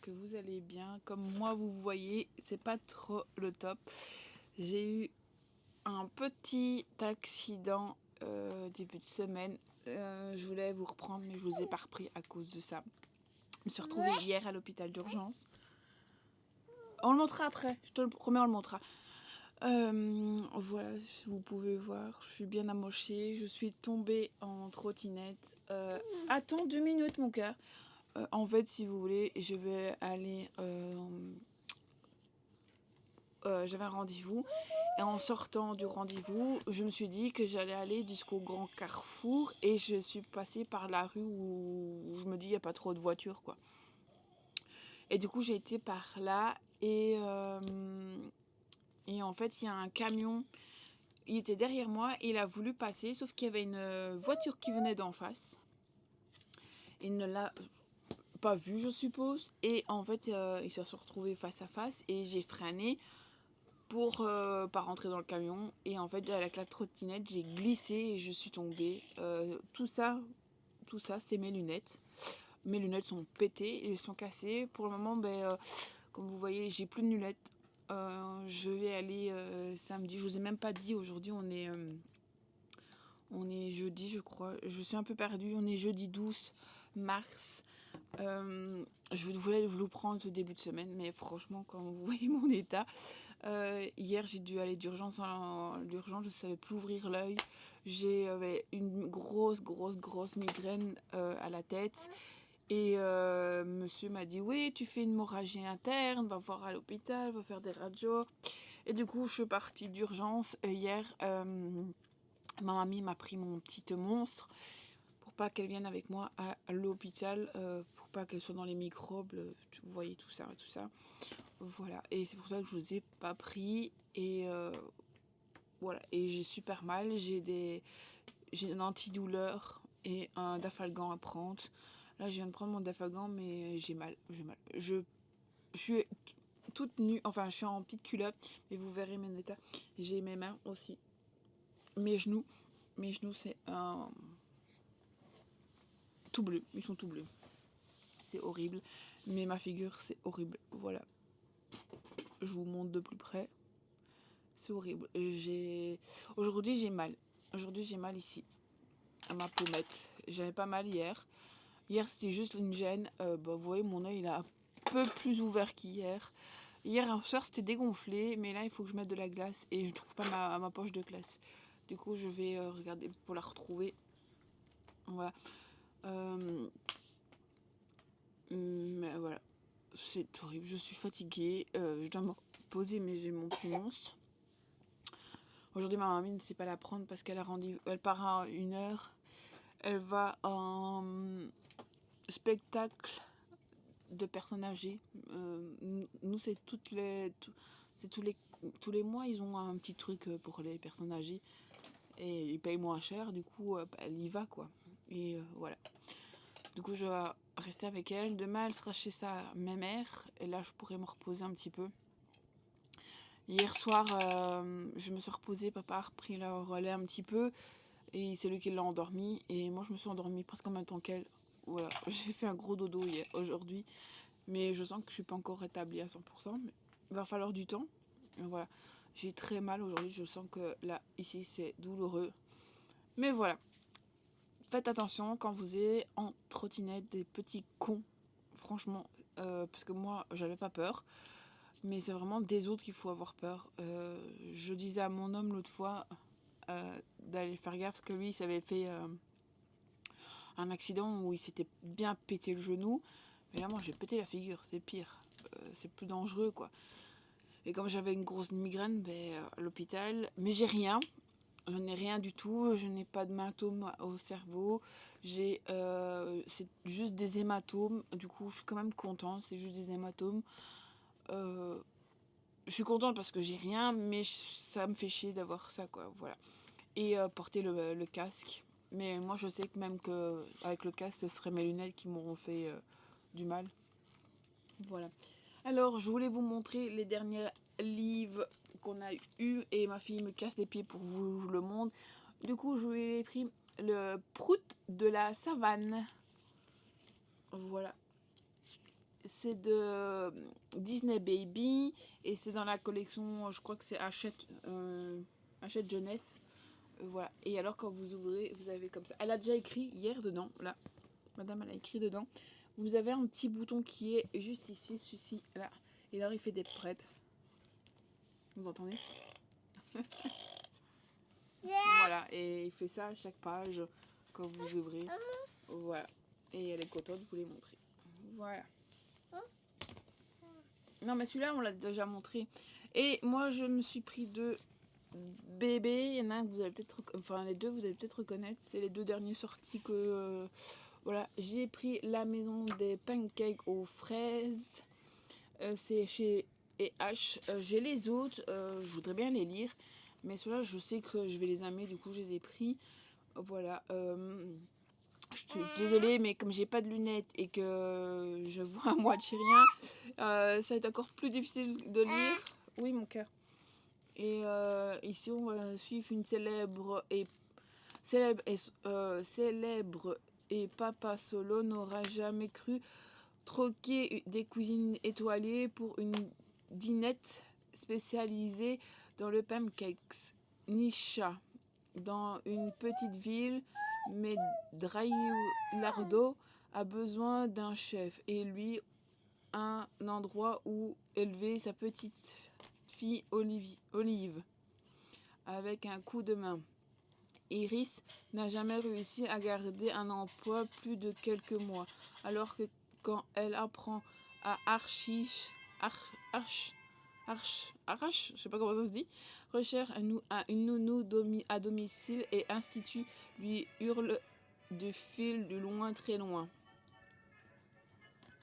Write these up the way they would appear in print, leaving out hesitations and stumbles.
que vous allez bien. Comme moi, vous voyez, c'est pas trop le top. J'ai eu un petit accident début de semaine. Je voulais vous reprendre, mais je vous ai pas repris à cause de ça. Je me suis retrouvée hier à l'hôpital d'urgence. On le montrera après, je te le promets, on le montrera. Voilà, vous pouvez voir, je suis bien amochée. Je suis tombée en trottinette. Attends 2 minutes, mon cœur. En fait, si vous voulez, je vais aller... j'avais un rendez-vous. Et en sortant du rendez-vous, je me suis dit que j'allais aller jusqu'au grand carrefour. Et je suis passée par la rue où je me dis il n'y a pas trop de voitures, quoi. Et du coup, j'ai été par là. Et en fait, il y a un camion. Il était derrière moi. Il a voulu passer. Sauf qu'il y avait une voiture qui venait d'en face. Il ne l'a pas vu, je suppose. Et en fait, ils se sont retrouvés face à face. Et j'ai freiné pour pas rentrer dans le camion. Et en fait, avec la trottinette, j'ai glissé et je suis tombée. Tout ça, c'est mes lunettes. Mes lunettes sont pétées, elles sont cassées. Pour le moment, comme vous voyez, j'ai plus de lunettes. Je vais aller samedi. Je vous ai même pas dit, aujourd'hui, on est jeudi, je crois. Je suis un peu perdue. On est jeudi 12 mars. Je voulais vous le prendre au début de semaine, mais franchement, quand vous voyez mon état, hier j'ai dû aller d'urgence je ne savais plus ouvrir l'œil. J'avais une grosse migraine à la tête. Et monsieur m'a dit oui, tu fais une hémorragie interne, va voir à l'hôpital, va faire des radios. Et du coup, je suis partie d'urgence hier. Ma mamie m'a pris mon petit monstre pour pas qu'elle vienne avec moi à l'hôpital, pour pas qu'elle soit dans les microbes, vous voyez tout ça. Voilà, et c'est pour ça que je vous ai pas pris. Et voilà, et j'ai super mal, j'ai un antidouleur et un Dafalgan à prendre. Là, je viens de prendre mon Dafalgan, mais j'ai mal. Je suis toute nue, enfin, je suis en petite culotte, mais vous verrez mon état. J'ai mes mains aussi. Mes genoux, c'est un tout bleu, ils sont tout bleus. C'est horrible, mais ma figure, c'est horrible. Voilà, je vous montre de plus près. C'est horrible. Aujourd'hui, j'ai mal. Aujourd'hui, j'ai mal ici, à ma pommette. J'avais pas mal hier. Hier, c'était juste une gêne. Vous voyez, mon œil, il est un peu plus ouvert qu'hier. Hier soir, c'était dégonflé, mais là, il faut que je mette de la glace et je ne trouve pas ma poche de glace. Du coup, je vais regarder pour la retrouver. Voilà. Mais voilà. C'est horrible. Je suis fatiguée. Je dois me reposer, mais j'ai mon petit monstre. Aujourd'hui, ma mamie ne sait pas la prendre parce qu'elle a rendez-vous. Elle part à 1h. Elle va en spectacle de personnes âgées. Nous, c'est tous les mois, ils ont un petit truc pour les personnes âgées et ils payent moins cher. Du coup, elle y va, quoi. Et voilà. Du coup, je vais rester avec elle. Demain, elle sera chez sa mère et là, je pourrai me reposer un petit peu. Hier soir, je me suis reposée. Papa a repris le relais un petit peu et c'est lui qui l'a endormi. Et moi, je me suis endormie presque en même temps qu'elle. Voilà, j'ai fait un gros dodo aujourd'hui, mais je sens que je suis pas encore rétablie à 100%. Mais il va falloir du temps. Et voilà, j'ai très mal aujourd'hui. Je sens que là, ici, c'est douloureux. Mais voilà, faites attention quand vous êtes en trottinette, des petits cons. Franchement, parce que moi, j'avais pas peur. Mais c'est vraiment des autres qu'il faut avoir peur. Je disais à mon homme l'autre fois d'aller faire gaffe parce que lui, il s'avait fait un accident où il s'était bien pété le genou. Mais là, moi, j'ai pété la figure, c'est pire. C'est plus dangereux, quoi. Et comme j'avais une grosse migraine, à l'hôpital, mais j'ai rien. Je n'ai rien du tout. Je n'ai pas de hématome au cerveau. C'est juste des hématomes. Du coup, je suis quand même contente. C'est juste des hématomes. Je suis contente parce que j'ai rien, mais ça me fait chier d'avoir ça, quoi. Voilà. Et porter le casque. Mais moi, je sais que même avec le casque, ce serait mes lunettes qui m'auront fait du mal. Voilà. Alors, je voulais vous montrer les derniers livres qu'on a eu et ma fille me casse les pieds pour vous le montrer. Du coup, je vous ai pris le Prout de la savane. Voilà. c'est de Disney Baby et c'est dans la collection, je crois que c'est Hachette Jeunesse. Voilà. Et alors quand vous ouvrez, vous avez comme ça. Elle a déjà écrit hier dedans, là. Madame, elle a écrit dedans. Vous avez un petit bouton qui est juste ici, celui-ci, là. Et alors il fait des prêtes. Vous entendez? Voilà. Et il fait ça à chaque page quand vous ouvrez. Voilà. Et elle est contente de vous les montrer. Voilà. Non mais celui-là on l'a déjà montré. Et moi je me suis pris deux bébés. Il y en a un que vous allez peut-être... Enfin les deux vous allez peut-être reconnaître. C'est les deux derniers sortis que... voilà. J'ai pris la maison des pancakes aux fraises. C'est chez H. J'ai les autres. Je voudrais bien les lire. Mais ceux-là je sais que je vais les aimer. Du coup je les ai pris. Voilà. Je suis désolée, mais comme j'ai pas de lunettes et que je vois à moitié rien, ça va être encore plus difficile de lire. Oui, mon cœur. Et ici, on va suivre une célèbre et Papa Solo n'aura jamais cru troquer des cuisines étoilées pour une dinette spécialisée dans le pancakes. Nisha, dans une petite ville, mais Drailardo a besoin d'un chef et lui un endroit où élever sa petite fille Olive avec un coup de main. Iris n'a jamais réussi à garder un emploi plus de quelques mois, alors que quand elle apprend à Archie, je sais pas comment ça se dit, recherche une nounou à domicile et institut lui hurle de fil de loin très loin.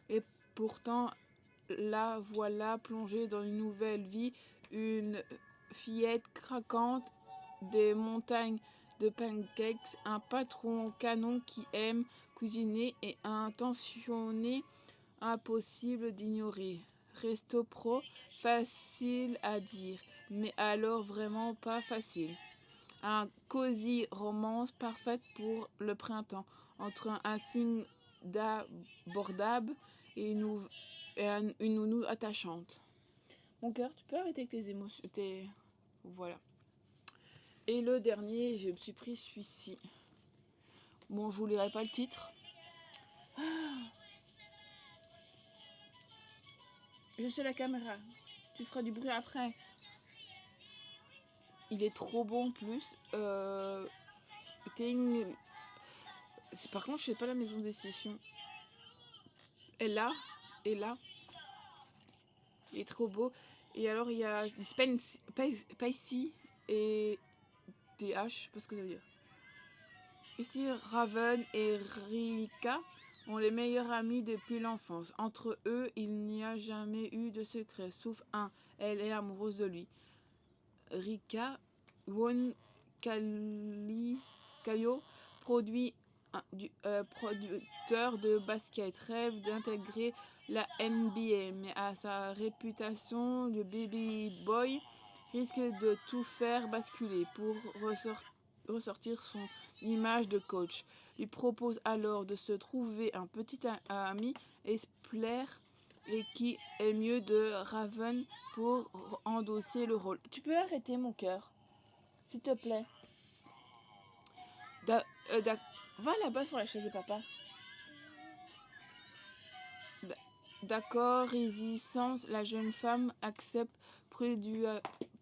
Et pourtant, la voilà plongée dans une nouvelle vie, une fillette craquante des montagnes de pancakes, un patron canon qui aime cuisiner et un tensionné impossible d'ignorer. Resto pro, facile à dire, mais alors vraiment pas facile. Un cosy romance parfaite pour le printemps, entre un signe d'abordable et une nounou attachante. Mon cœur, tu peux arrêter avec tes émotions, voilà. Et le dernier, je me suis pris celui-ci. Bon, je vous lirai pas le titre. Je suis la caméra. Tu feras du bruit après. Il est trop bon en plus. Par contre, je sais pas la maison des sessions. Et là. Il est trop beau. Et alors, il y a du Spicy et TH, je sais pas ce que ça veut dire. Ici, Raven et Rika ont les meilleurs amis depuis l'enfance. Entre eux, il n'y a jamais eu de secret, sauf un. Elle est amoureuse de lui. Rika, Won Kallio, producteur de basket, rêve d'intégrer la NBA, mais à sa réputation, le baby boy risque de tout faire basculer pour ressortir son image de coach. Il propose alors de se trouver un petit ami exemplaire et qui est mieux de Raven pour endosser le rôle. Tu peux arrêter mon cœur, s'il te plaît. Va là-bas sur la chaise de papa. D'accord, résistance, la jeune femme accepte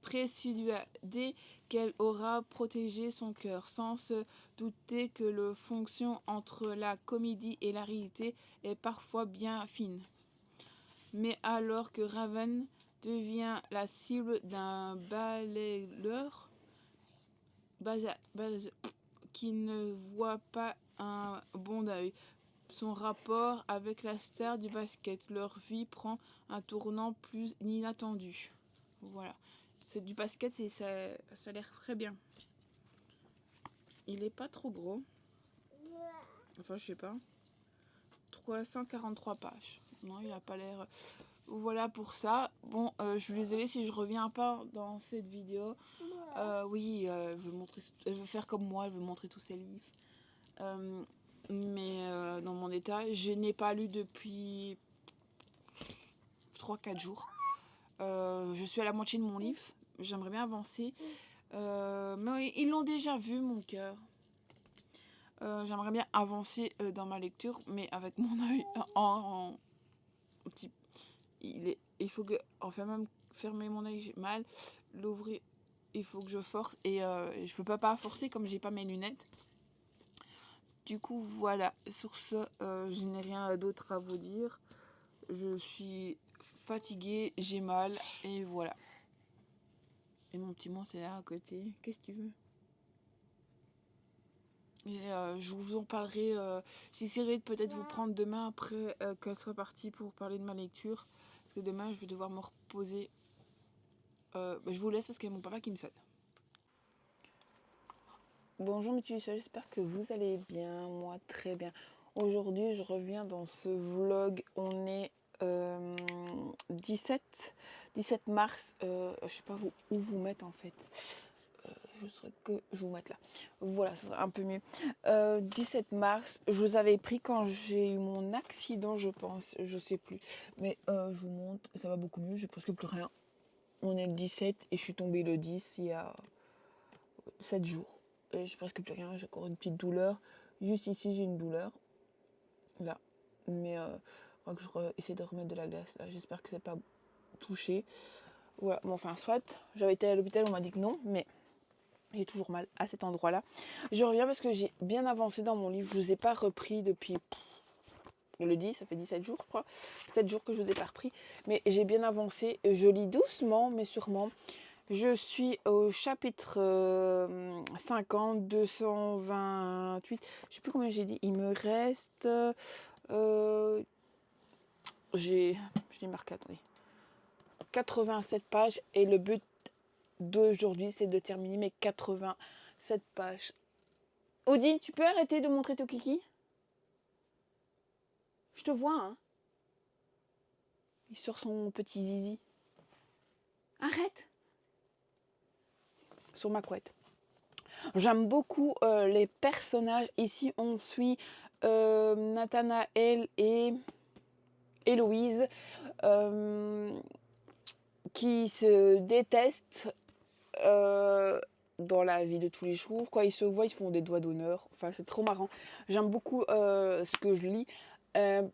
présuadée qu'elle aura protégé son cœur, sans se douter que la fonction entre la comédie et la réalité est parfois bien fine. Mais alors que Raven devient la cible d'un balayeur qui ne voit pas un bon œil son rapport avec la star du basket, leur vie prend un tournant plus inattendu. Voilà. C'est du basket et ça a l'air très bien. Il est pas trop gros. Enfin, je sais pas. 343 pages. Non, il a pas l'air... Voilà pour ça. Bon, je suis désolée si je reviens pas dans cette vidéo. Oui, elle veut faire comme moi, elle veut montrer tous ses livres. Mais dans mon état, je n'ai pas lu depuis 3-4 jours. Je suis à la moitié de mon livre. J'aimerais bien avancer. Mais ils l'ont déjà vu, mon cœur. J'aimerais bien avancer dans ma lecture, mais avec mon œil en petit. Il faut que, enfin même fermer mon œil, j'ai mal. L'ouvrir, il faut que je force. Et je peux pas forcer comme j'ai pas mes lunettes. Du coup, voilà. Sur ce, je n'ai rien d'autre à vous dire. Je suis fatiguée, j'ai mal, et voilà. Et mon petit monstre est là à côté. Qu'est-ce que tu veux? Et je vous en parlerai. J'essaierai de peut-être vous prendre demain après qu'elle soit partie pour parler de ma lecture. Parce que demain, je vais devoir me reposer. Je vous laisse parce qu'il y a mon papa qui me sonne. Bonjour mes petits, j'espère que vous allez bien. Moi, très bien. Aujourd'hui, je reviens dans ce vlog. On est 17 mars. Je sais pas où vous mettre en fait. Je serais que je vous mette là. Voilà, ça serait un peu mieux. 17 mars, je vous avais pris quand j'ai eu mon accident, je pense. Je sais plus. Mais je vous montre, ça va beaucoup mieux. J'ai presque plus rien. On est le 17 et je suis tombée le 10 il y a 7 jours. Et j'ai presque plus rien. J'ai encore une petite douleur. Juste ici, j'ai une douleur. Là. Mais que je essaie de remettre de la glace là. J'espère que c'est pas touché. Voilà. Bon, enfin, soit. J'avais été à l'hôpital, on m'a dit que non. Mais j'ai toujours mal à cet endroit-là. Je reviens parce que j'ai bien avancé dans mon livre. Je ne vous ai pas repris depuis le 10, ça fait 17 jours, je crois. 7 jours que je ne vous ai pas repris. Mais j'ai bien avancé. Je lis doucement, mais sûrement. Je suis au chapitre 50, 228. Je ne sais plus combien j'ai dit. Il me reste... je l'ai marqué, attendez. 87 pages. Et le but d'aujourd'hui, c'est de terminer mes 87 pages. Odile, tu peux arrêter de montrer ton kiki? Je te vois, hein. Il sort son petit zizi. Arrête. Sur ma couette. J'aime beaucoup les personnages. Ici, on suit Nathanaël et Héloïse qui se détestent dans la vie de tous les jours. Quand ils se voient, ils font des doigts d'honneur. Enfin, c'est trop marrant. J'aime beaucoup ce que je lis. Je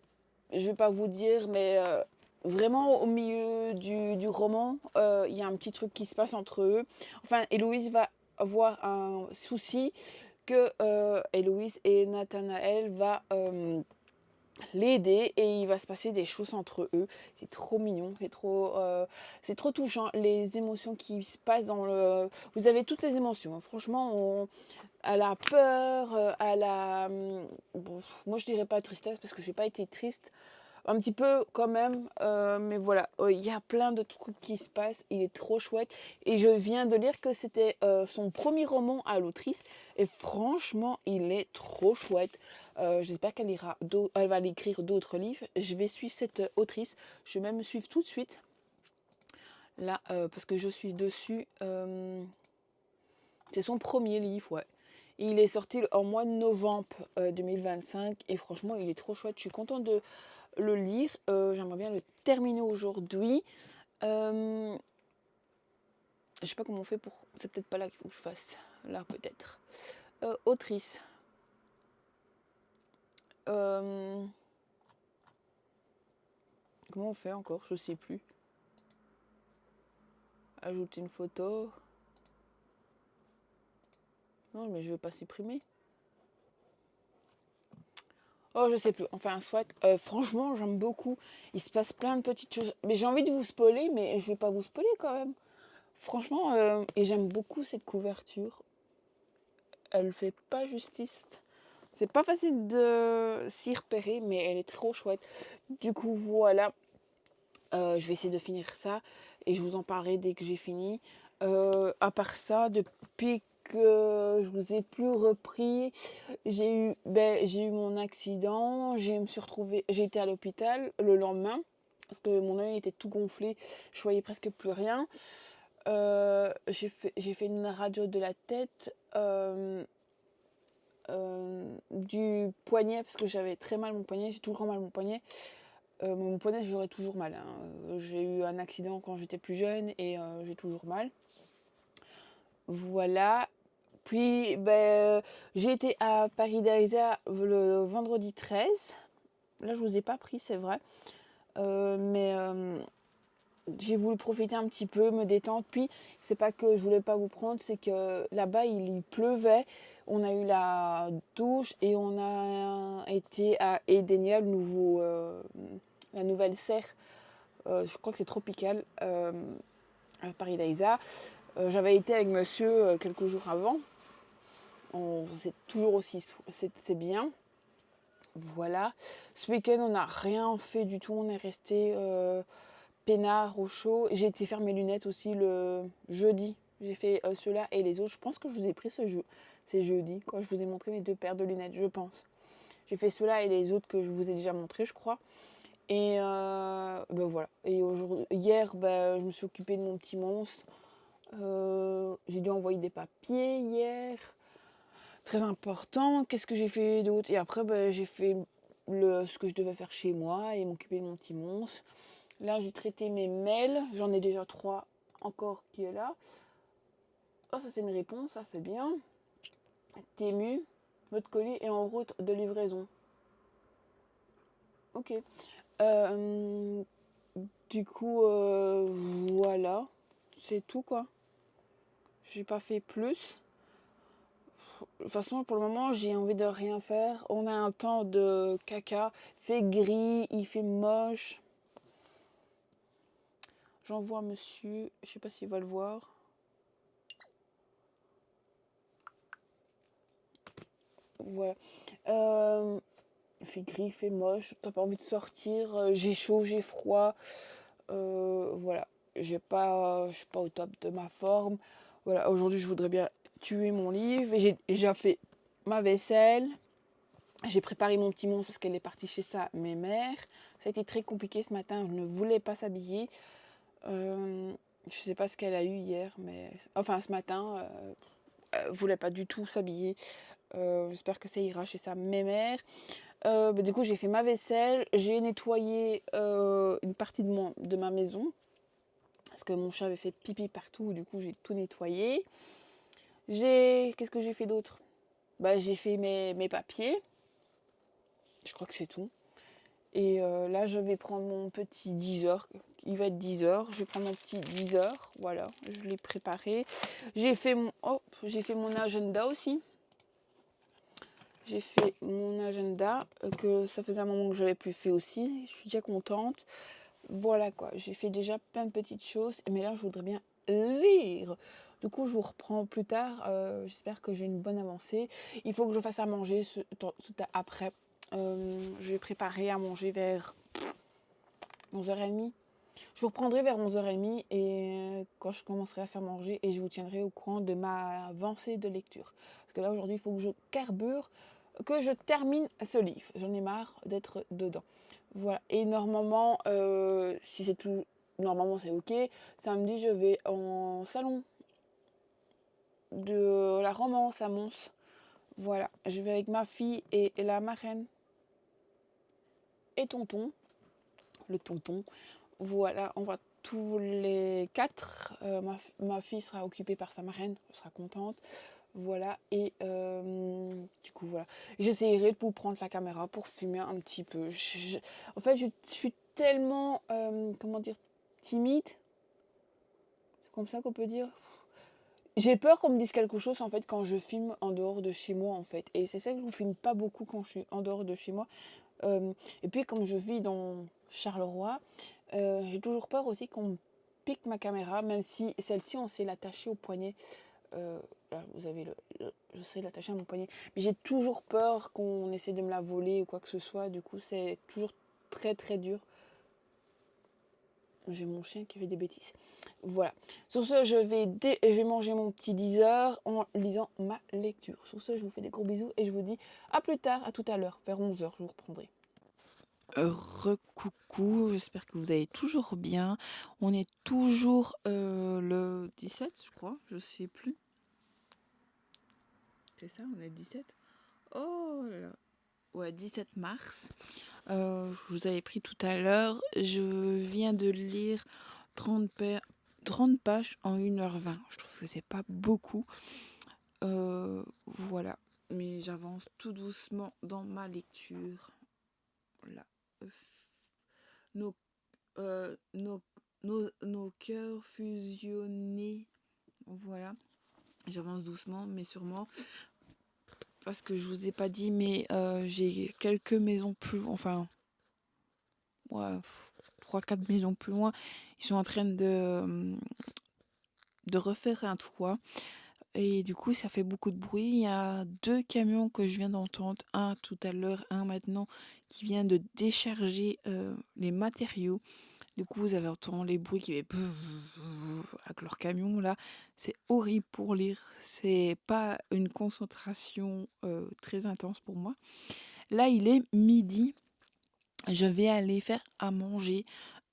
vais pas vous dire, mais vraiment au milieu du roman, il y a un petit truc qui se passe entre eux. Enfin, Héloïse va avoir un souci que Héloïse et Nathanaël va l'aider et il va se passer des choses entre eux. C'est trop mignon, c'est trop touchant. Les émotions qui se passent dans le... Vous avez toutes les émotions, hein. Franchement, à la peur, à la... Bon, moi je dirais pas tristesse parce que j'ai pas été triste. Un petit peu quand même, mais voilà, il y a plein de trucs qui se passent, il est trop chouette. Et je viens de lire que c'était son premier roman à l'autrice, et franchement, il est trop chouette. J'espère qu'elle elle va écrire d'autres livres. Je vais suivre cette autrice, je vais même me suivre tout de suite, là, parce que je suis dessus. C'est son premier livre, ouais. Et il est sorti en mois de novembre 2025, et franchement, il est trop chouette. Je suis contente de le lire. J'aimerais bien le terminer aujourd'hui. Je sais pas comment on fait pour... C'est peut-être pas là qu'il faut que je fasse. Là, peut-être. Autrice. Comment on fait encore? Je sais plus. Ajouter une photo. Non, mais je vais pas supprimer. Oh, je sais plus. Enfin, soit. Franchement, j'aime beaucoup. Il se passe plein de petites choses. Mais j'ai envie de vous spoiler, mais je vais pas vous spoiler quand même. Franchement, et j'aime beaucoup cette couverture. Elle fait pas justice. C'est pas facile de s'y repérer, mais elle est trop chouette. Du coup, voilà. Je vais essayer de finir ça et je vous en parlerai dès que j'ai fini. À part ça, depuis que je vous ai plus repris, j'ai eu mon accident. J'ai été à l'hôpital le lendemain parce que mon œil était tout gonflé. Je voyais presque plus rien. J'ai fait une radio de la tête. Du poignet parce que j'avais très mal mon poignet, j'ai toujours mal mon poignet, Mon poney, j'aurais toujours mal, hein. J'ai eu un accident quand j'étais plus jeune et j'ai toujours mal. Voilà. Puis, j'ai été à Paris Dalisa le vendredi 13. Là, je vous ai pas pris, c'est vrai. Mais j'ai voulu profiter un petit peu, me détendre. Puis, c'est pas que je voulais pas vous prendre, c'est que là-bas, il pleuvait. On a eu la douche et on a été à Edenia, la nouvelle serre. Je crois que c'est tropical à Paris Dalisa. J'avais été avec monsieur quelques jours avant. C'est toujours aussi, c'est bien. Voilà. Ce week-end, on n'a rien fait du tout. On est resté peinard au chaud. J'ai été faire mes lunettes aussi le jeudi. J'ai fait ceux-là et les autres. Je pense que je vous ai pris c'est jeudi. Quand je vous ai montré mes 2 paires de lunettes, je pense. J'ai fait ceux-là et les autres que je vous ai déjà montré, je crois. Et voilà. Et hier, je me suis occupée de mon petit monstre. J'ai dû envoyer des papiers hier. Très important. Qu'est-ce que j'ai fait d'autre? Et après, j'ai fait ce que je devais faire chez moi et m'occuper de mon petit monstre. Là, j'ai traité mes mails. J'en ai déjà 3 encore qui est là. Oh, ça c'est une réponse, ça c'est bien. Tému, mode colis et en route de livraison. Ok. Du coup, voilà. C'est tout quoi. J'ai pas fait plus. De toute façon, pour le moment, j'ai envie de rien faire. On a un temps de caca. Il fait gris, il fait moche. J'envoie monsieur. Je sais pas s'il va le voir. Voilà. Il fait gris, il fait moche. T'as pas envie de sortir. J'ai chaud, j'ai froid. Voilà. Je suis pas au top de ma forme. Voilà. Aujourd'hui, je voudrais bien tuer mon livre. Et j'ai déjà fait ma vaisselle. J'ai préparé mon petit monstre parce qu'elle est partie chez sa mère. Ça a été très compliqué ce matin. Elle ne voulait pas s'habiller. Je sais pas ce qu'elle a eu hier, mais enfin ce matin, elle voulait pas du tout s'habiller. J'espère que ça ira chez sa mère. Du coup, j'ai fait ma vaisselle. J'ai nettoyé une partie de ma maison parce que mon chat avait fait pipi partout. Du coup, j'ai tout nettoyé. Qu'est-ce que j'ai fait d'autre? J'ai fait mes papiers. Je crois que c'est tout. Et là, je vais prendre mon petit 10 heures. Il va être 10 heures. Je vais prendre mon petit 10 heures. Voilà, je l'ai préparé. J'ai fait mon agenda aussi. J'ai fait mon agenda que ça faisait un moment que je n'avais plus fait aussi. Je suis déjà contente. Voilà quoi. J'ai fait déjà plein de petites choses. Mais là, je voudrais bien lire. Du coup, je vous reprends plus tard. J'espère que j'ai une bonne avancée. Il faut que je fasse à manger après. Je vais préparer à manger vers 11h30. Je vous reprendrai vers 11h30 et quand je commencerai à faire manger et je vous tiendrai au courant de ma avancée de lecture. Parce que là aujourd'hui il faut que je carbure, que je termine ce livre. J'en ai marre d'être dedans. Voilà. Et normalement, si c'est tout, normalement c'est ok. Samedi je vais en salon de la romance à Mons. Voilà. Je vais avec ma fille et la marraine et tonton. Le tonton. Voilà, on va tous les 4. Ma fille sera occupée par sa marraine, elle sera contente. Voilà, et du coup, voilà. J'essaierai de vous prendre la caméra pour filmer un petit peu. En fait, je suis tellement, comment dire, timide. C'est comme ça qu'on peut dire. J'ai peur qu'on me dise quelque chose, en fait, quand je filme en dehors de chez moi, en fait. Et c'est ça que je ne filme pas beaucoup quand je suis en dehors de chez moi. Et puis, comme je vis dans Charleroi, j'ai toujours peur aussi qu'on me pique ma caméra, même si celle-ci, on sait l'attacher au poignet. Là, vous avez je sais l'attacher à mon poignet. Mais j'ai toujours peur qu'on essaie de me la voler ou quoi que ce soit. Du coup, c'est toujours très très dur. J'ai mon chien qui fait des bêtises. Voilà. Sur ce, je vais manger mon petit 10 heures en lisant ma lecture. Sur ce, je vous fais des gros bisous et je vous dis à plus tard, à tout à l'heure, vers 11h, je vous reprendrai. Recoucou, j'espère que vous allez toujours bien. On est toujours le 17, je crois, je sais plus. C'est ça, on est le 17. Oh là là. ouais, 17 mars. Je vous avais pris tout à l'heure. Je viens de lire 30 pages en 1h20. Je trouve que c'est pas beaucoup. Voilà. Mais j'avance tout doucement dans ma lecture. Là. Nos, nos, nos cœurs fusionnés. Voilà. J'avance doucement, mais sûrement. Parce que je vous ai pas dit, mais j'ai quelques maisons plus... Enfin, ouais, 3-4 maisons plus loin. Ils sont en train de refaire un toit. Et du coup, ça fait beaucoup de bruit. Il y a 2 camions que je viens d'entendre. Un tout à l'heure, un maintenant, qui vient de décharger les matériaux. Du coup, vous avez entendu les bruits qui fait avec leur camion là. C'est horrible pour lire. C'est pas une concentration très intense pour moi. Là, il est midi. Je vais aller faire à manger.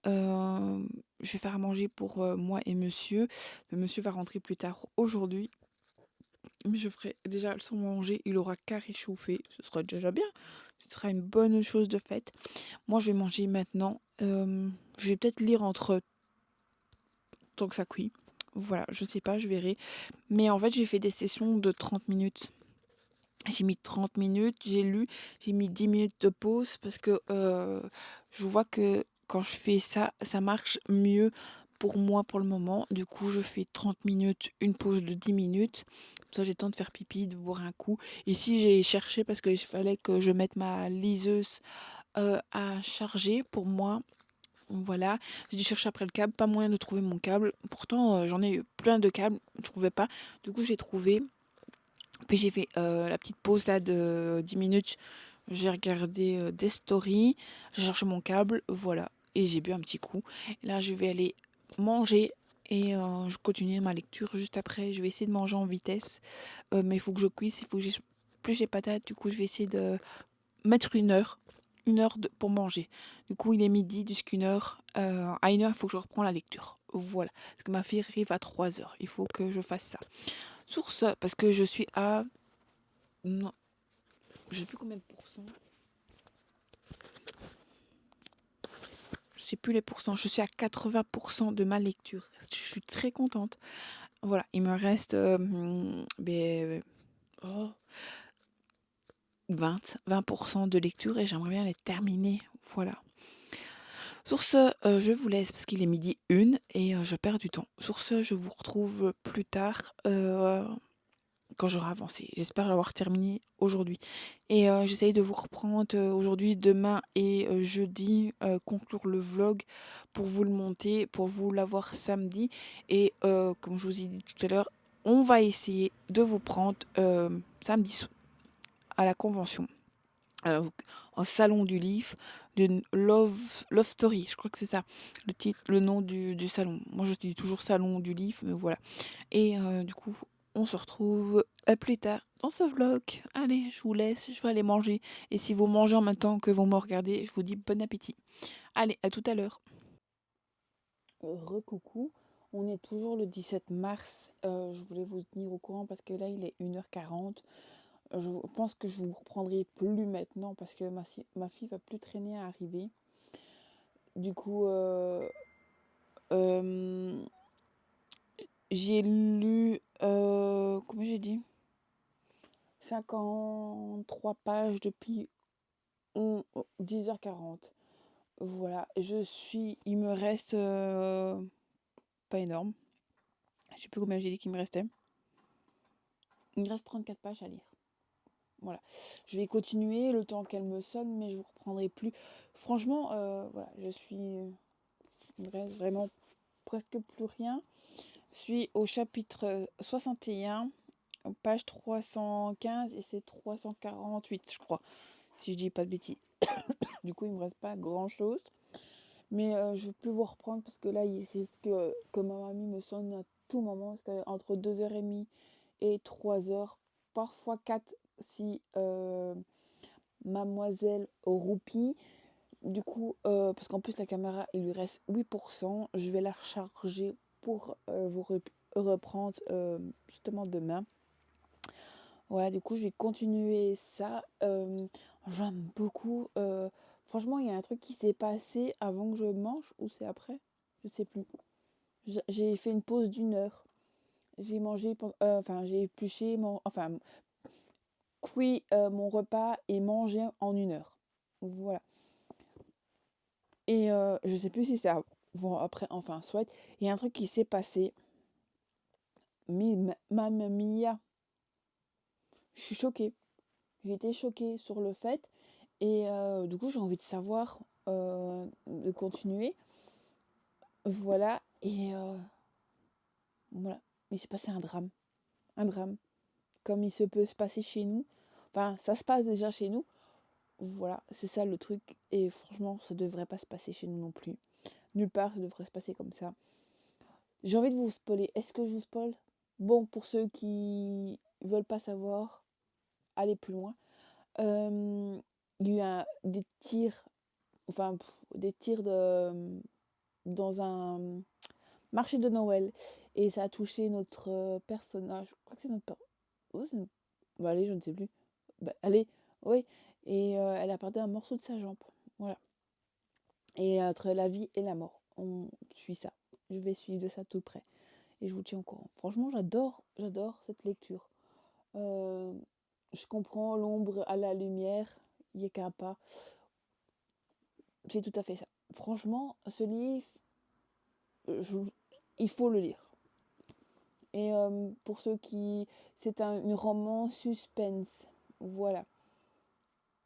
Je vais faire à manger pour moi et monsieur. Le monsieur va rentrer plus tard aujourd'hui. Mais je ferai déjà son manger. Il aura qu'à réchauffer. Ce sera déjà bien. Ce sera une bonne chose de faite. Moi, je vais manger maintenant. Je vais peut-être lire entre tant que ça cuit. Voilà, je sais pas, je verrai. Mais en fait, j'ai fait des sessions de 30 minutes. J'ai mis 30 minutes, j'ai lu, j'ai mis 10 minutes de pause parce que je vois que quand je fais ça, ça marche mieux pour moi pour le moment. Du coup, je fais 30 minutes, une pause de 10 minutes. Comme ça, j'ai le temps de faire pipi, de boire un coup. Ici, j'ai cherché parce qu'il fallait que je mette ma liseuse à charger pour moi. Voilà, j'ai dû chercher après le câble, pas moyen de trouver mon câble. Pourtant, j'en ai eu plein de câbles, je trouvais pas. Du coup, j'ai trouvé. Puis j'ai fait la petite pause là de 10 minutes. J'ai regardé des stories, j'ai cherché mon câble, voilà. Et j'ai bu un petit coup. Et là, je vais aller manger et je continue ma lecture juste après. Je vais essayer de manger en vitesse. Mais il faut que je cuise, il faut que j'ai plus les patates. Du coup, je vais essayer de mettre une heure pour manger. Du coup, il est midi, jusqu'à 1 heure. À 1 heure, il faut que je reprends la lecture. Voilà. Parce que ma fille arrive à 3 heures. Il faut que je fasse ça. Sur ce, parce que je suis à... Non, je sais plus combien de pourcents. Je sais plus les pourcents. Je suis à 80% de ma lecture. Je suis très contente. Voilà, il me reste oh, 20% de lecture et j'aimerais bien les terminer. Voilà. Sur ce, je vous laisse parce qu'il est midi 1 et je perds du temps. Sur ce, je vous retrouve plus tard quand j'aurai avancé. J'espère l'avoir terminé aujourd'hui. Et j'essaye de vous reprendre aujourd'hui, demain et jeudi, conclure le vlog pour vous le monter, pour vous l'avoir samedi. Et comme je vous ai dit tout à l'heure, on va essayer de vous prendre samedi à la convention. En salon du livre, d'une Love Story, je crois que c'est ça, le titre, le nom du salon. Moi je dis toujours salon du livre, mais voilà. Et du coup, on se retrouve plus tard dans ce vlog. Allez, je vous laisse, je vais aller manger. Et si vous mangez en même temps que vous me regardez, je vous dis bon appétit. Allez, à tout à l'heure. Recoucou, on est toujours le 17 mars. Je voulais vous tenir au courant parce que là, il est 1h40. Je pense que je vous reprendrai plus maintenant parce que ma fille va plus traîner à arriver. Du coup, euh, j'ai lu, comment j'ai dit 53 pages depuis 10h40. Voilà, il me reste pas énorme. Je sais plus combien j'ai dit qu'il me restait. Il me reste 34 pages à lire. Voilà, je vais continuer le temps qu'elle me sonne, mais je vous reprendrai plus. Franchement, voilà, il me reste vraiment presque plus rien. Je suis au chapitre 61, page 315 et c'est 348, je crois, si je dis pas de bêtises. Du coup, il me reste pas grand chose. Mais je ne vais plus vous reprendre parce que là, il risque que ma mamie me sonne à tout moment. Parce qu'entre 2h30 et 3h, parfois 4 si mademoiselle roupie. Du coup, parce qu'en plus la caméra, il lui reste 8%. Je vais la recharger pour vous reprendre justement demain. Ouais, du coup, je vais continuer ça. J'aime beaucoup. Franchement, il y a un truc qui s'est passé avant que je mange ou c'est après? Je sais plus. J'ai fait une pause d'1 heure. J'ai mangé, enfin, j'ai épluché enfin, cuit mon repas et mangé en 1 heure. Voilà. Et je sais plus si c'est avant, après, enfin, soit. Il y a un truc qui s'est passé. Mais mamma mia, je suis choquée. J'ai été choquée sur le fait. Et du coup, j'ai envie de savoir, de continuer. Voilà. Et voilà. Il s'est passé un drame. Un drame. Comme il se peut se passer chez nous. Enfin, ça se passe déjà chez nous. Voilà, c'est ça le truc. Et franchement, ça devrait pas se passer chez nous non plus. Nulle part, ça devrait se passer comme ça. J'ai envie de vous spoiler. Est-ce que je vous spoil? Bon, pour ceux qui veulent pas savoir, allez plus loin. Il y a eu des tirs, enfin, des tirs dans un marché de Noël. Et ça a touché notre personnage. Je crois que c'est notre personnage. Bah, allez, je ne sais plus. Bah, allez, oui. Et elle a perdu un morceau de sa jambe. Voilà. Et entre la vie et la mort, on suit ça. Je vais suivre ça tout près. Et je vous tiens au courant. Franchement, j'adore cette lecture. Euh, je comprends l'ombre à la lumière. Il n'y a qu'un pas. C'est tout à fait ça. Franchement, ce livre, je, il faut le lire. Et pour ceux qui... C'est une romance suspense. Voilà.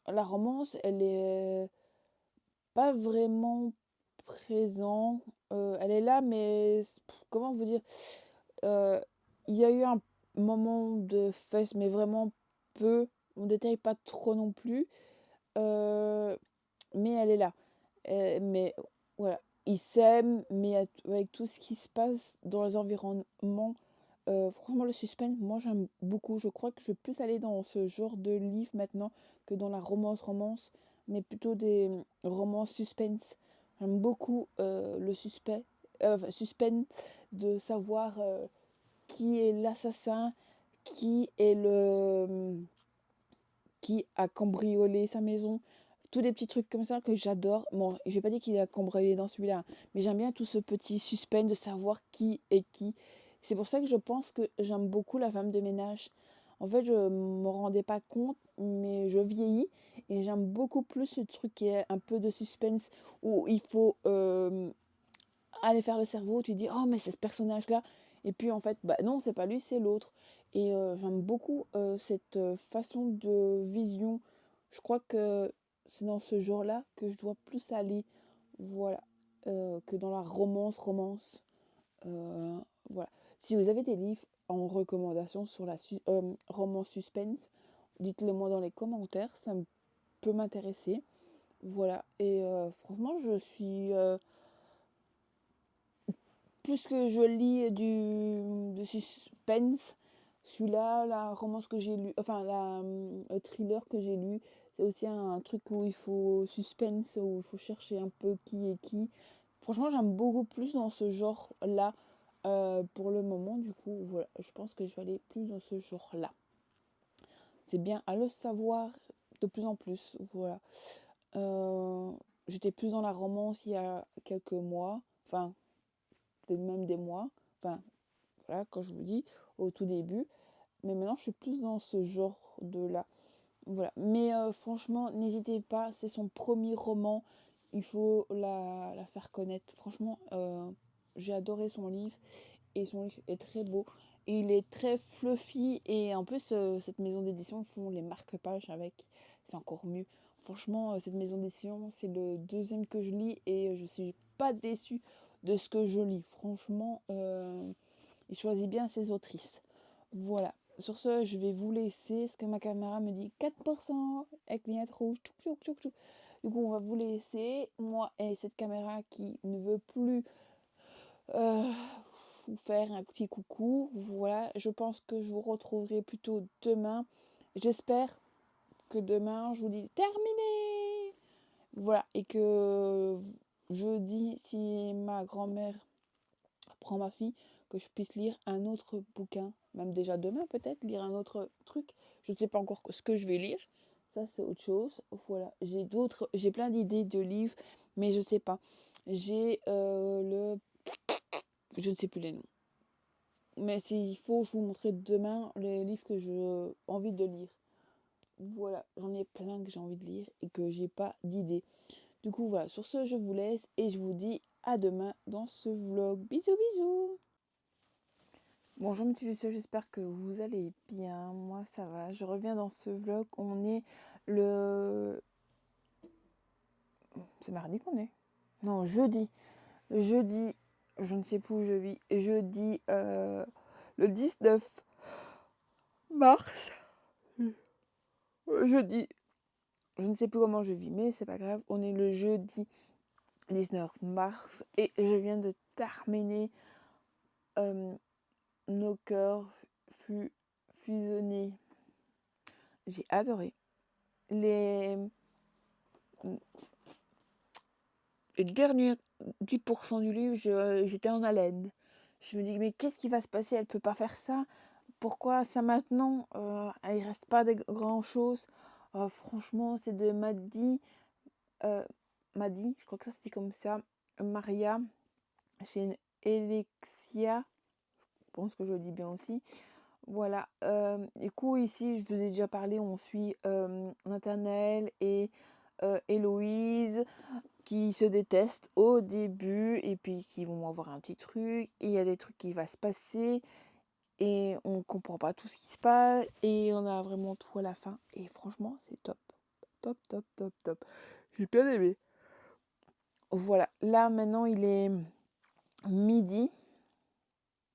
La romance, elle est pas vraiment présente. Elle est là, mais comment vous dire? Euh, Il y a eu un moment de fesses, mais vraiment peu. On ne détaille pas trop non plus. Euh, mais elle est là. Mais voilà. Ils s'aiment, mais avec tout ce qui se passe dans les environnements, franchement, le suspense, moi j'aime beaucoup. Je crois que je vais plus aller dans ce genre de livre maintenant que dans la romance, mais plutôt des romances suspense. J'aime beaucoup le suspense de savoir qui est l'assassin, qui est qui a cambriolé sa maison. Tous des petits trucs comme ça que j'adore. Bon, j'ai pas dit qu'il a cambriolé dans celui-là, mais j'aime bien tout ce petit suspense de savoir qui est qui. C'est pour ça que je pense que j'aime beaucoup La femme de ménage. En fait, je me rendais pas compte, mais je vieillis et j'aime beaucoup plus ce truc qui est un peu de suspense où il faut aller faire le cerveau. Tu dis, oh, mais c'est ce personnage-là. Et puis en fait, bah non, c'est pas lui, c'est l'autre. Et j'aime beaucoup cette façon de vision. Je crois que c'est dans ce genre-là que je dois plus aller, voilà, que dans la romance. Euh, voilà. Si vous avez des livres en recommandation sur la romance suspense, dites-le moi dans les commentaires, ça peut m'intéresser. Voilà. Et franchement, je suis plus que je lis de suspense, celui-là, la romance que j'ai lu, enfin la thriller que j'ai lu, c'est aussi un truc où il faut suspense, où il faut chercher un peu qui est qui. Franchement, j'aime beaucoup plus dans ce genre-là pour le moment. Du coup, voilà, je pense que je vais aller plus dans ce genre-là. C'est bien à le savoir de plus en plus. Voilà. Euh, J'étais plus dans la romance il y a quelques mois, enfin peut-être même des mois. Enfin, voilà, quand je vous dis au tout début. Mais maintenant, je suis plus dans ce genre de là. Voilà. Mais franchement, n'hésitez pas, c'est son premier roman. Il faut la faire connaître. Franchement, j'ai adoré son livre et son livre est très beau. Et il est très fluffy et en plus, cette maison d'édition font les marque-pages avec. C'est encore mieux. Franchement, cette maison d'édition, c'est le deuxième que je lis et je suis pas déçue de ce que je lis. Franchement, il choisit bien ses autrices. Voilà. Sur ce, je vais vous laisser. Ce que ma caméra me dit 4% avec lunettes rouges. Tchouk, tchouk, tchouk, tchouk. Du coup, on va vous laisser. Moi et cette caméra qui ne veut plus euh, vous faire un petit coucou. Voilà. Je pense que je vous retrouverai plutôt demain. J'espère que demain, je vous dis terminé. Voilà. Et que jeudi, si ma grand-mère reprends ma fille, que je puisse lire un autre bouquin, même déjà demain peut-être, lire un autre truc. Je ne sais pas encore ce que je vais lire. Ça, c'est autre chose. Voilà, j'ai plein d'idées de livres, mais je sais pas. J'ai je ne sais plus les noms. Mais s'il faut, je vous montrerai demain les livres que j'ai envie de lire. Voilà, j'en ai plein que j'ai envie de lire et que j'ai pas d'idées. Du coup, voilà, sur ce, je vous laisse et je vous dis à demain dans ce vlog. Bisous, bisous! Bonjour mes petits vaisseaux, j'espère que vous allez bien. Moi, ça va. Je reviens dans ce vlog. On est le... C'est mardi qu'on est? Non, jeudi. Jeudi, je ne sais plus où je vis. Jeudi, le 19 mars. Jeudi. Je ne sais plus comment je vis, mais c'est pas grave. On est le jeudi 19 mars et je viens de terminer Nos cœurs fusionnés. J'ai adoré. Les derniers 10% du livre, j'étais en haleine. Je me dis, mais qu'est-ce qui va se passer? Elle peut pas faire ça. Pourquoi ça maintenant? Il reste pas de grand-chose. Franchement, c'est de Maddy, je crois que ça c'était comme ça. Maria, chez Alexia. Je pense que je le dis bien aussi. Voilà. Du coup, ici, je vous ai déjà parlé, on suit Nathanaël et Héloïse qui se détestent au début et puis qui vont avoir un petit truc. Et il y a des trucs qui vont se passer et on ne comprend pas tout ce qui se passe et on a vraiment tout à la fin. Et franchement, c'est top. Top, top, top, top. J'ai bien aimé. Voilà. Là, maintenant, il est midi.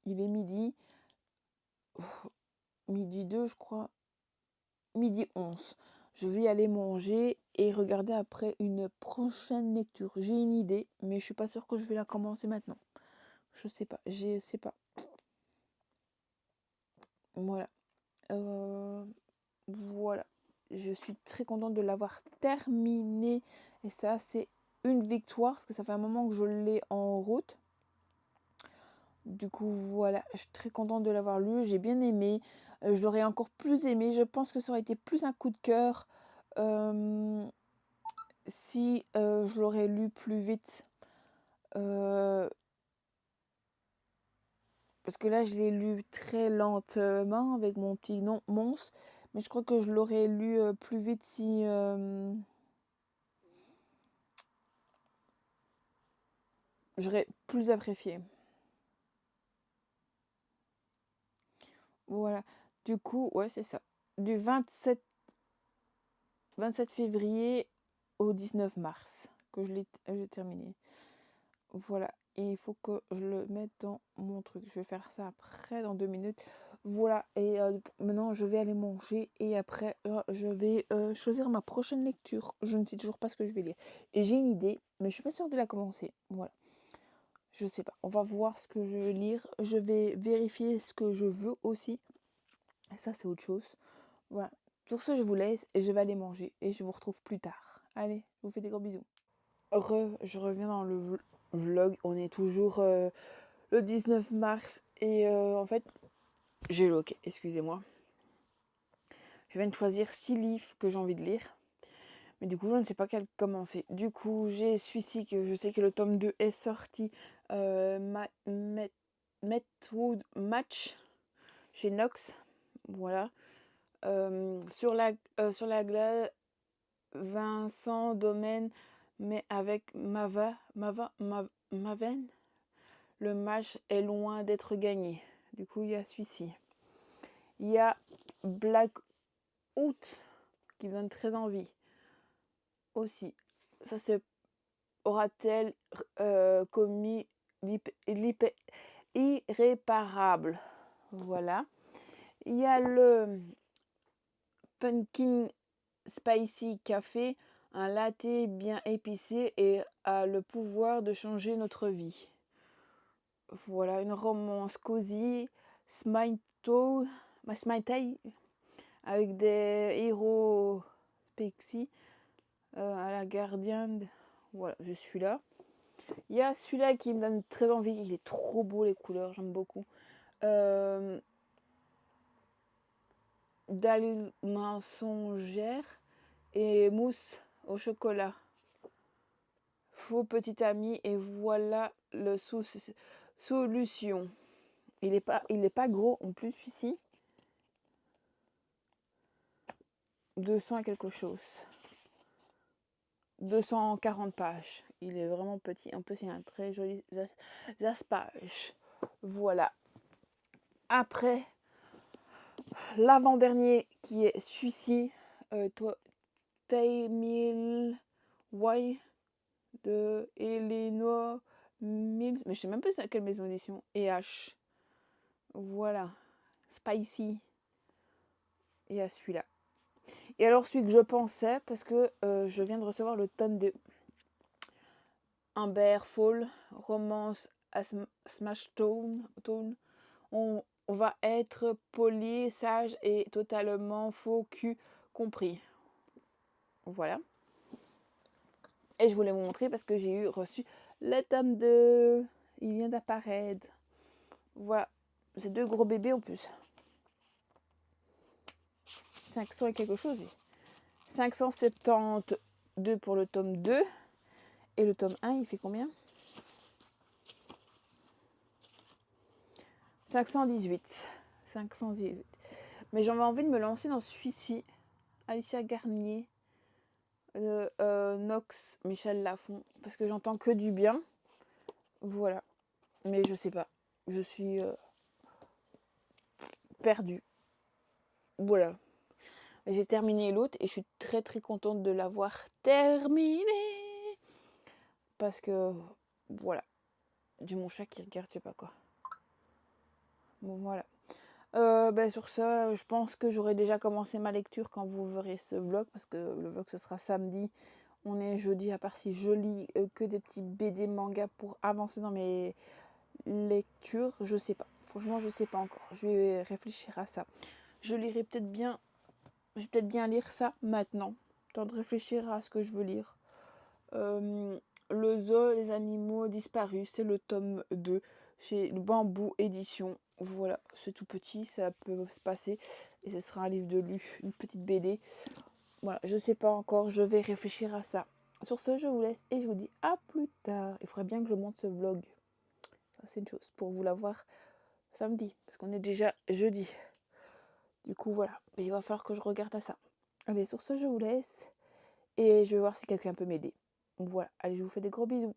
Il est midi. Midi 2, je crois. Midi 11. Je vais aller manger et regarder après une prochaine lecture. J'ai une idée, mais je suis pas sûre que je vais la commencer maintenant. Je sais pas, je sais pas. Voilà. Voilà. Je suis très contente de l'avoir terminé. Et ça, c'est une victoire, parce que ça fait un moment que je l'ai en route. Du coup, voilà, je suis très contente de l'avoir lu. J'ai bien aimé. Je l'aurais encore plus aimé. Je pense que ça aurait été plus un coup de cœur si je l'aurais lu plus vite. Parce que là, je l'ai lu très lentement avec mon petit nom monstre. Mais je crois que je l'aurais lu plus vite si... j'aurais plus apprécié. Voilà. Du coup, ouais, c'est ça. Du 27 février au 19 mars que j'ai terminé. Voilà. Et il faut que je le mette dans mon truc. Je vais faire ça après, dans 2 minutes. Voilà. Et maintenant, je vais aller manger. Et après, je vais choisir ma prochaine lecture. Je ne sais toujours pas ce que je vais lire. Et j'ai une idée, mais je suis pas sûre de la commencer. Voilà. Je sais pas. On va voir ce que je vais lire. Je vais vérifier ce que je veux aussi. Et ça, c'est autre chose. Voilà. Sur ce, je vous laisse et je vais aller manger. Et je vous retrouve plus tard. Allez, je vous fais des gros bisous. Je reviens dans le vlog. On est toujours le 19 mars. Et en fait, j'ai loqué. Excusez-moi. Je viens de choisir 6 livres que j'ai envie de lire. Mais du coup, je ne sais pas quel commencer. Du coup, j'ai celui-ci que je sais que le tome 2 est sorti. Methwood Match chez Nox. Voilà. Sur la glace, Vincent Domaine, mais avec Maven, le match est loin d'être gagné. Du coup, il y a celui-ci. Il y a Blackout qui me donne très envie aussi. Ça, c'est aura-t-elle commis irréparable. Voilà. Il y a le Pumpkin Spicy Café, un latte bien épicé et a le pouvoir de changer notre vie. Voilà, une romance cosy, smiley, avec des héros pixie à la gardienne. Voilà, je suis là. Il y a celui-là qui me donne très envie. Il est trop beau, les couleurs, j'aime beaucoup. Dalle mensongère et mousse au chocolat. Faux petit ami, et voilà le solution. Il est pas gros en plus ici. 200 et quelque chose. 240 pages. Il est vraiment petit. En plus, il y a un très joli aspage. Voilà. Après, l'avant-dernier qui est celui-ci. Taemil Way de Eleanor Mills. Mais je sais même pas quelle maison d'édition. EH. Voilà. Spicy. Et à celui-là. Et alors celui que je pensais, parce que je viens de recevoir le tome de Amber Fall, romance à Smash Tone. On va être poli, sage et totalement faux cul compris. Voilà. Et je voulais vous montrer parce que j'ai reçu le tome 2. Il vient d'apparaître. Voilà. C'est 2 gros bébés en plus. 500 et quelque chose. 572 pour le tome 2. Et le tome 1, il fait combien? 518. 518. Mais j'avais envie de me lancer dans celui-ci. Alicia Garnier. Nox, Michel Lafon. Parce que j'entends que du bien. Voilà. Mais je sais pas. Je suis perdue. Voilà. J'ai terminé l'autre et je suis très très contente de l'avoir terminé. Parce que, voilà. J'ai mon chat qui regarde, je sais pas quoi. Bon, voilà. Sur ça, je pense que j'aurai déjà commencé ma lecture quand vous verrez ce vlog. Parce que le vlog, ce sera samedi. On est jeudi, à part si je lis que des petits BD manga pour avancer dans mes lectures. Je sais pas. Franchement, je sais pas encore. Je vais réfléchir à ça. Je lirai peut-être bien. Je vais peut-être bien lire ça maintenant. Temps de réfléchir à ce que je veux lire. Le zoo, les animaux disparus, c'est le tome 2 chez le Bambou Édition. Voilà, c'est tout petit, ça peut se passer. Et ce sera un livre de lu, une petite BD. Voilà, je sais pas encore, je vais réfléchir à ça. Sur ce, je vous laisse et je vous dis à plus tard. Il faudrait bien que je monte ce vlog. Ça, c'est une chose pour vous l'avoir samedi, parce qu'on est déjà jeudi. Du coup, voilà. Mais il va falloir que je regarde à ça. Allez, sur ce, je vous laisse. Et je vais voir si quelqu'un peut m'aider. Voilà. Allez, je vous fais des gros bisous.